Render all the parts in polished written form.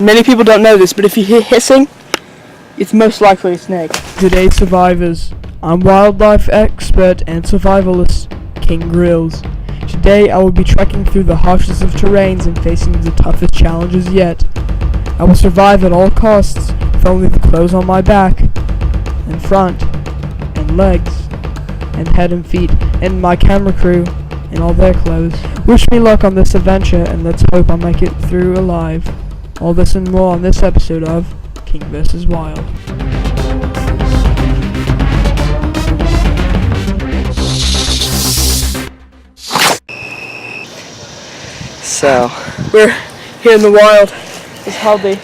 Many people don't know this, but if you hear hissing, it's most likely a snake. Today's survivors. I'm wildlife expert and survivalist King Grills. Today I will be trekking through the harshest of terrains and facing the toughest challenges yet. I will survive at all costs with only the clothes on my back, and front, and legs, and head and feet, and my camera crew in all their clothes. Wish me luck on this adventure, and let's hope I make it through alive. All this and more on this episode of King vs. Wild. So, we're here in the wild. There's hardly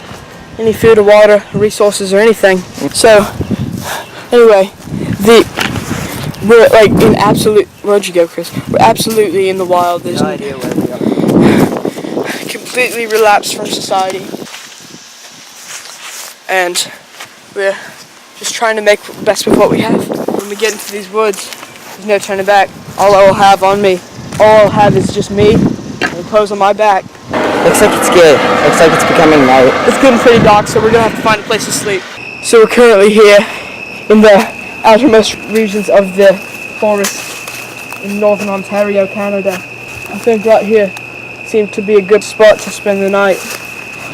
any food or water, resources or anything. So, anyway, we're like in absolute, where'd you go, Chris? We're absolutely in the wild. There's no idea where we are. Completely relapsed from society. And we're just trying to make the best with what we have. When we get into these woods, there's no turning back. All I will have on me, all I'll have is just me and clothes on my back. Looks like it's good. Looks like it's becoming night. It's getting pretty dark, so we're gonna have to find a place to sleep. So we're currently here in the outermost regions of the forest in northern Ontario, Canada. I think right here seems to be a good spot to spend the night.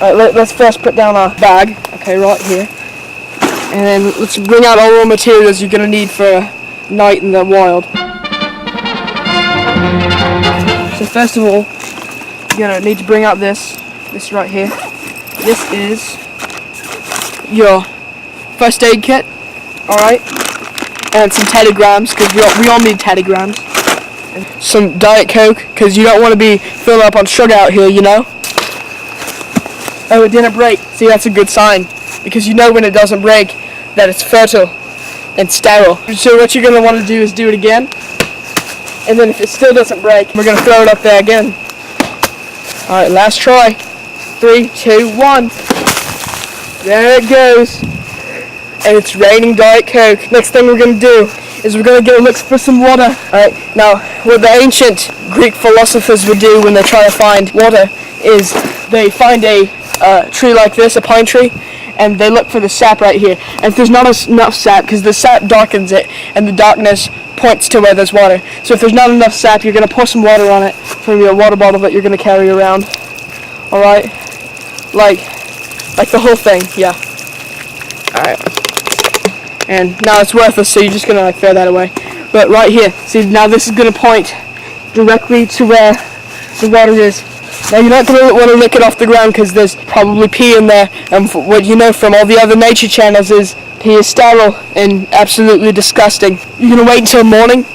Alright, let's first put down our bag, okay, right here. And then let's bring out all the materials you're gonna need for a night in the wild. So first of all, you're gonna need to bring out this right here. This is your first aid kit, alright? And some teddygrams, because we all need teddygrams. And some Diet Coke, because you don't want to be filling up on sugar out here, you know? Oh, it didn't break. See, that's a good sign, because you know when it doesn't break that it's fertile and sterile. So what you're going to want to do is do it again, and then if it still doesn't break, we're going to throw it up there again. Alright, last try. 3, 2, 1. There it goes. And it's raining Diet Coke. Next thing we're going to do is we're going to go look for some water. Alright, now what the ancient Greek philosophers would do when they try to find water is they find a tree like this, a pine tree, and they look for the sap right here. And if there's not enough sap, because the sap darkens it, and the darkness points to where there's water. So if there's not enough sap, you're going to pour some water on it from your water bottle that you're going to carry around. Alright? Like the whole thing, yeah. Alright. And now it's worthless, so you're just going to throw that away. But right here, see, now this is going to point directly to where the water is. Now you're not going to want to lick it off the ground because there's probably pee in there, and what you know from all the other nature channels is pee is sterile and absolutely disgusting. You're going to wait until morning,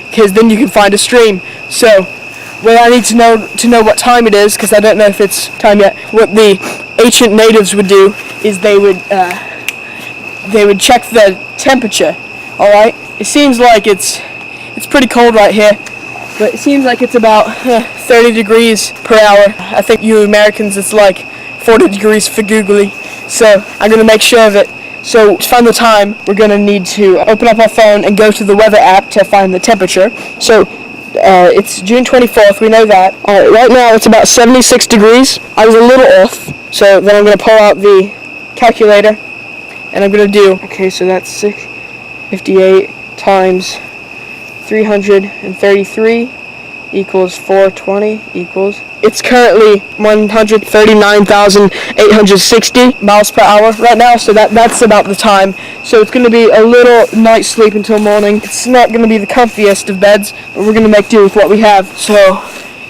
because then you can find a stream. So, what I need to know what time it is, because I don't know if it's time yet, what the ancient natives would do is they would check the temperature, alright? It seems like it's pretty cold right here, but it seems like it's about 30 degrees per hour. I think you Americans, it's like 40 degrees for googly. So I'm going to make sure of it. So to find the time, we're going to need to open up our phone and go to the weather app to find the temperature. So it's June 24th, we know that. Right now it's about 76 degrees. I was a little off, so then I'm going to pull out the calculator and I'm going to do, okay, so that's 658 times 333 equals 420 equals, it's currently 139,860 miles per hour right now, so that's about the time. So it's going to be a little night sleep until morning. It's not going to be the comfiest of beds, but we're going to make do with what we have. So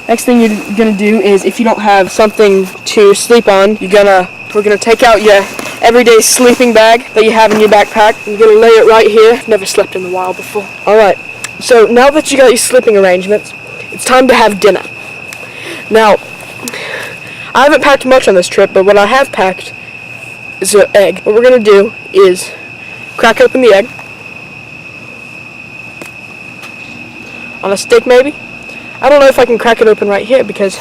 next thing you're going to do is, if you don't have something to sleep on, we're going to take out your everyday sleeping bag that you have in your backpack. You're going to lay it right here. I've never slept in the wild before. Alright, so now that you got your sleeping arrangements, it's time to have dinner. Now, I haven't packed much on this trip, but what I have packed is an egg. What we're going to do is crack open the egg. On a stick, maybe? I don't know if I can crack it open right here because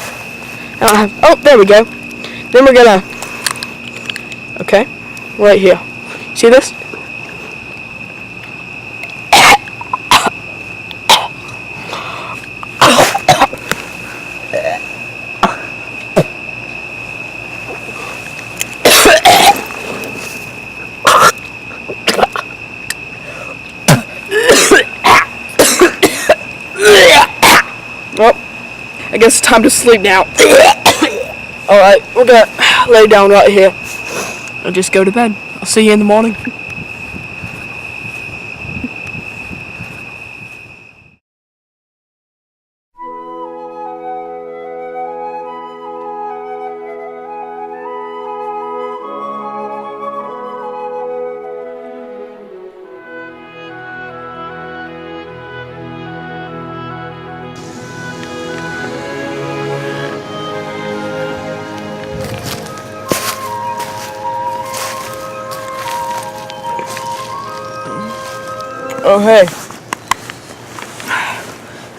I don't have... Oh, there we go. Then we're going to... Okay, right here. See this? I guess it's time to sleep now. Alright, we're gonna lay down right here and just go to bed. I'll see you in the morning. Oh hey.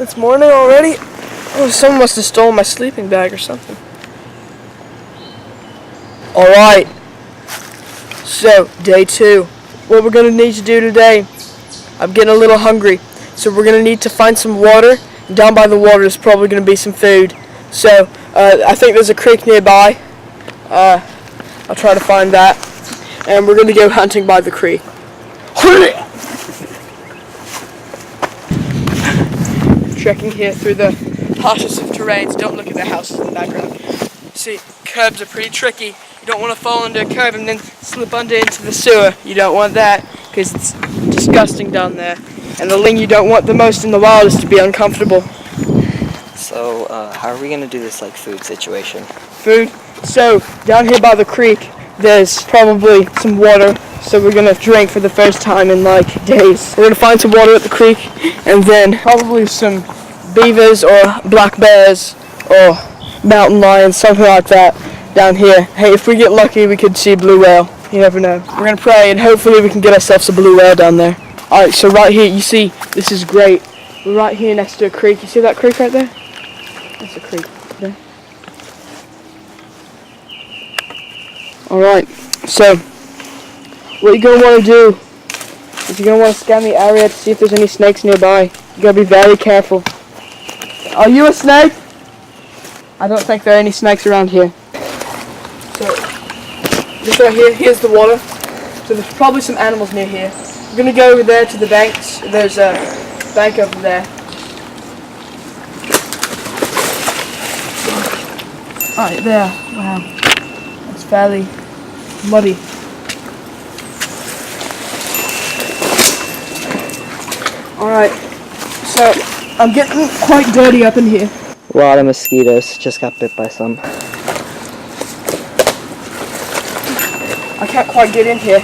It's morning already? Oh, someone must have stolen my sleeping bag or something. Alright. So, day 2. What we're gonna need to do today, I'm getting a little hungry. So we're gonna need to find some water. Down by the water is probably gonna be some food. So, I think there's a creek nearby. I'll try to find that. And we're gonna go hunting by the creek. Trekking here through the harshest of terrains. Don't look at the houses in the background. See, curbs are pretty tricky. You don't want to fall under a curb and then slip under into the sewer. You don't want that because it's disgusting down there. And the thing you don't want the most in the wild is to be uncomfortable. So, how are we gonna do this, like, food situation? Food? So, down here by the creek, there's probably some water. So we're gonna drink for the first time in like days. We're gonna find some water at the creek and then probably some beavers or black bears or mountain lions, something like that down here. Hey, if we get lucky we could see a blue whale. You never know. We're gonna pray and hopefully we can get ourselves a blue whale down there. Alright, so right here, you see, this is great. We're right here next to a creek. You see that creek right there? That's a creek there. Alright, so what you're going to want to do is you're going to want to scan the area to see if there's any snakes nearby. You got to be very careful. Are you a snake? I don't think there are any snakes around here. So, just right here, here's the water. So there's probably some animals near here. We're going to go over there to the banks. There's a bank over there. Alright, there. Wow. It's fairly muddy. Alright, so I'm getting quite dirty up in here. A lot of mosquitoes. Just got bit by some. I can't quite get in here.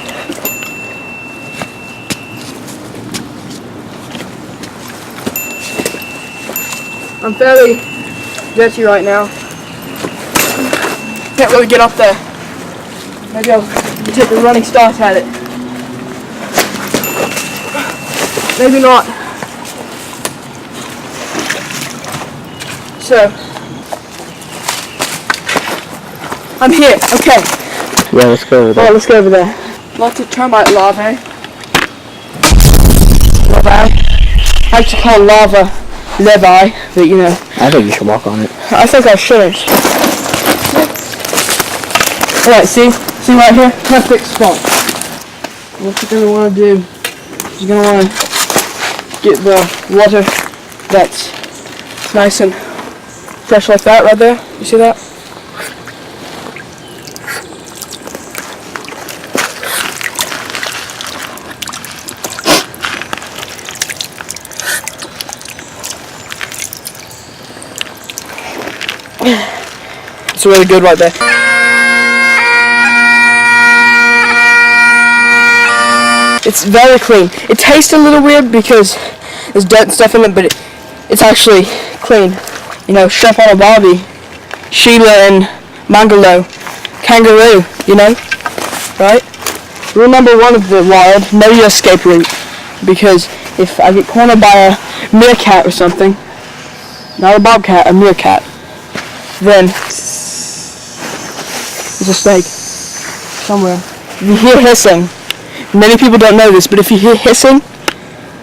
I'm fairly dirty right now. Can't really get up there. Maybe I'll take a running start at it. Maybe not. So, I'm here. Okay. Yeah, let's go over there. Alright, let's go over there. Lots of termite larvae. Larvae. I like to call lava levi, but you know. I think you should walk on it. I think I shouldn't. Alright, see? See right here? Perfect spot. What you're going to want to do is you're going to want to get the water that's nice and fresh like that right there. You see that? It's really good right there. It's very clean. It tastes a little weird because there's dirt and stuff in it, but it's actually clean. You know, Chef on a Barbie, Sheila and Mangalo, kangaroo, you know, right? Rule number 1 of the wild, know your escape route. Because if I get cornered by a meerkat or something, not a bobcat, a meerkat, then there's a snake somewhere. If you hear hissing, many people don't know this, but if you hear hissing,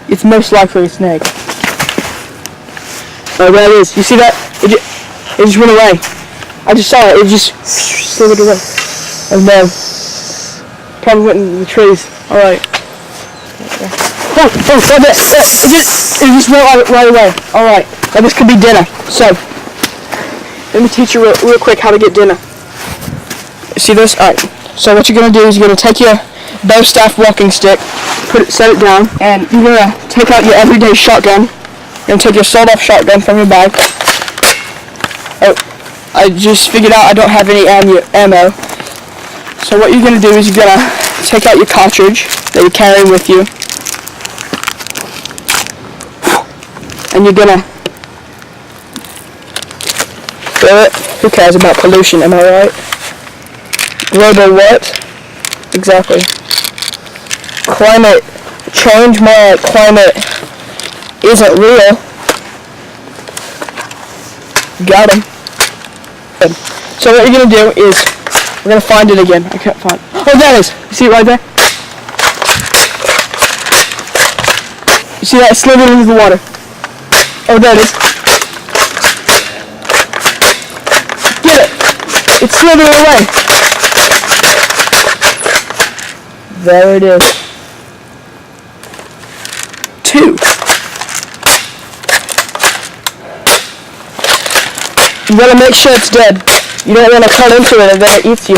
it's most likely a snake. Oh, there it is. You see that? It just went away. I just saw it. It just slithered away. Oh no. Probably went in the trees. Alright. Oh, right there. It just went right away. Alright. Now this could be dinner. So, let me teach you real quick how to get dinner. See this? Alright. So what you're gonna do is you're gonna take your bow staff walking stick, set it down, and you're gonna take out your everyday shotgun. You're gonna take your sawed-off shotgun from your bag. Oh, I just figured out I don't have any ammo. So what you're gonna do is you're gonna take out your cartridge that you carry with you, and you're gonna fill it. Who cares about pollution? Am I right? Global what? Exactly. Climate change, more like climate isn't real. Got him. Good. So what you're gonna do is we're gonna find it again. I can't find it. Oh, there it is. You see it right there? You see that? It slithered into the water. Oh, there it is. Get it! It's slithering away. There it is. 2. You gotta make sure it's dead. You don't want to cut into it and then it eats you.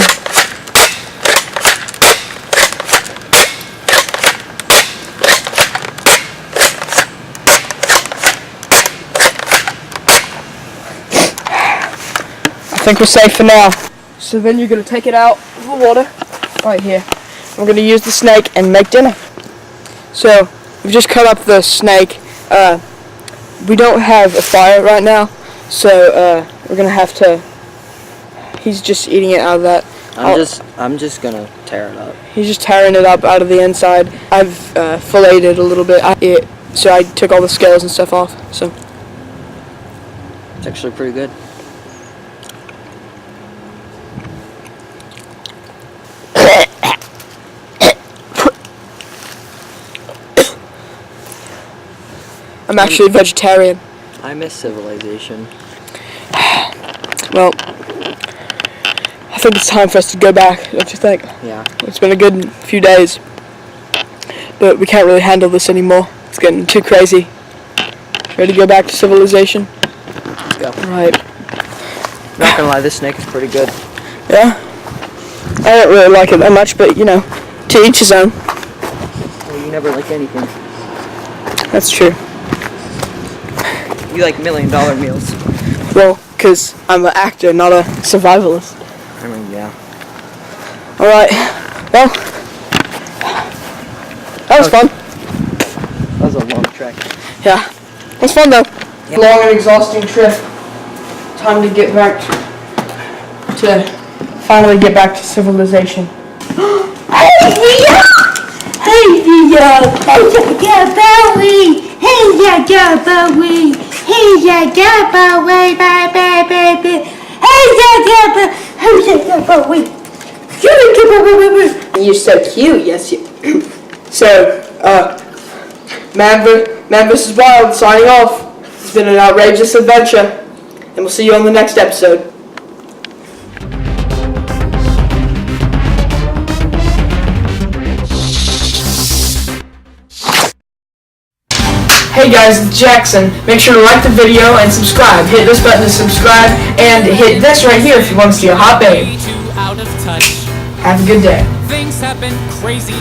I think we're safe for now. So then you're gonna take it out of the water, right here. We're going to use the snake and make dinner. So, we've just cut up the snake. We don't have a fire right now, so we're going to have to... He's just eating it out of that. I'm just going to tear it up. He's just tearing it up out of the inside. I've filleted it a little bit, so I took all the scales and stuff off. So It's actually pretty good. I'm actually a vegetarian. I miss Civilization. Well, I think it's time for us to go back, don't you think? Yeah. It's been a good few days, but we can't really handle this anymore. It's getting too crazy. Ready to go back to Civilization? Let's go. Right. Not gonna lie, this snake is pretty good. Yeah? I don't really like it that much, but you know, to each his own. Well, you never like anything. That's true. You like $1 million meals. Well, because I'm an actor, not a survivalist. I mean, yeah. Alright. Well, that was fun. That was a long trek. Yeah. It was fun though. Yep. Long and exhausting trip. Time to get back finally get back to Civilization. Hey, Via! Hey, Via! Hey, Bowie! Hey, Bowie! Hey, Bowie, baby! Hey, Bowie! You're so cute, yes you. So, Man vs. Wild signing off. It's been an outrageous adventure, and we'll see you on the next episode. Hey guys, it's Jackson. Make sure to like the video and subscribe. Hit this button to subscribe, and hit this right here if you want to see a hot babe. Have a good day. Things have been crazy.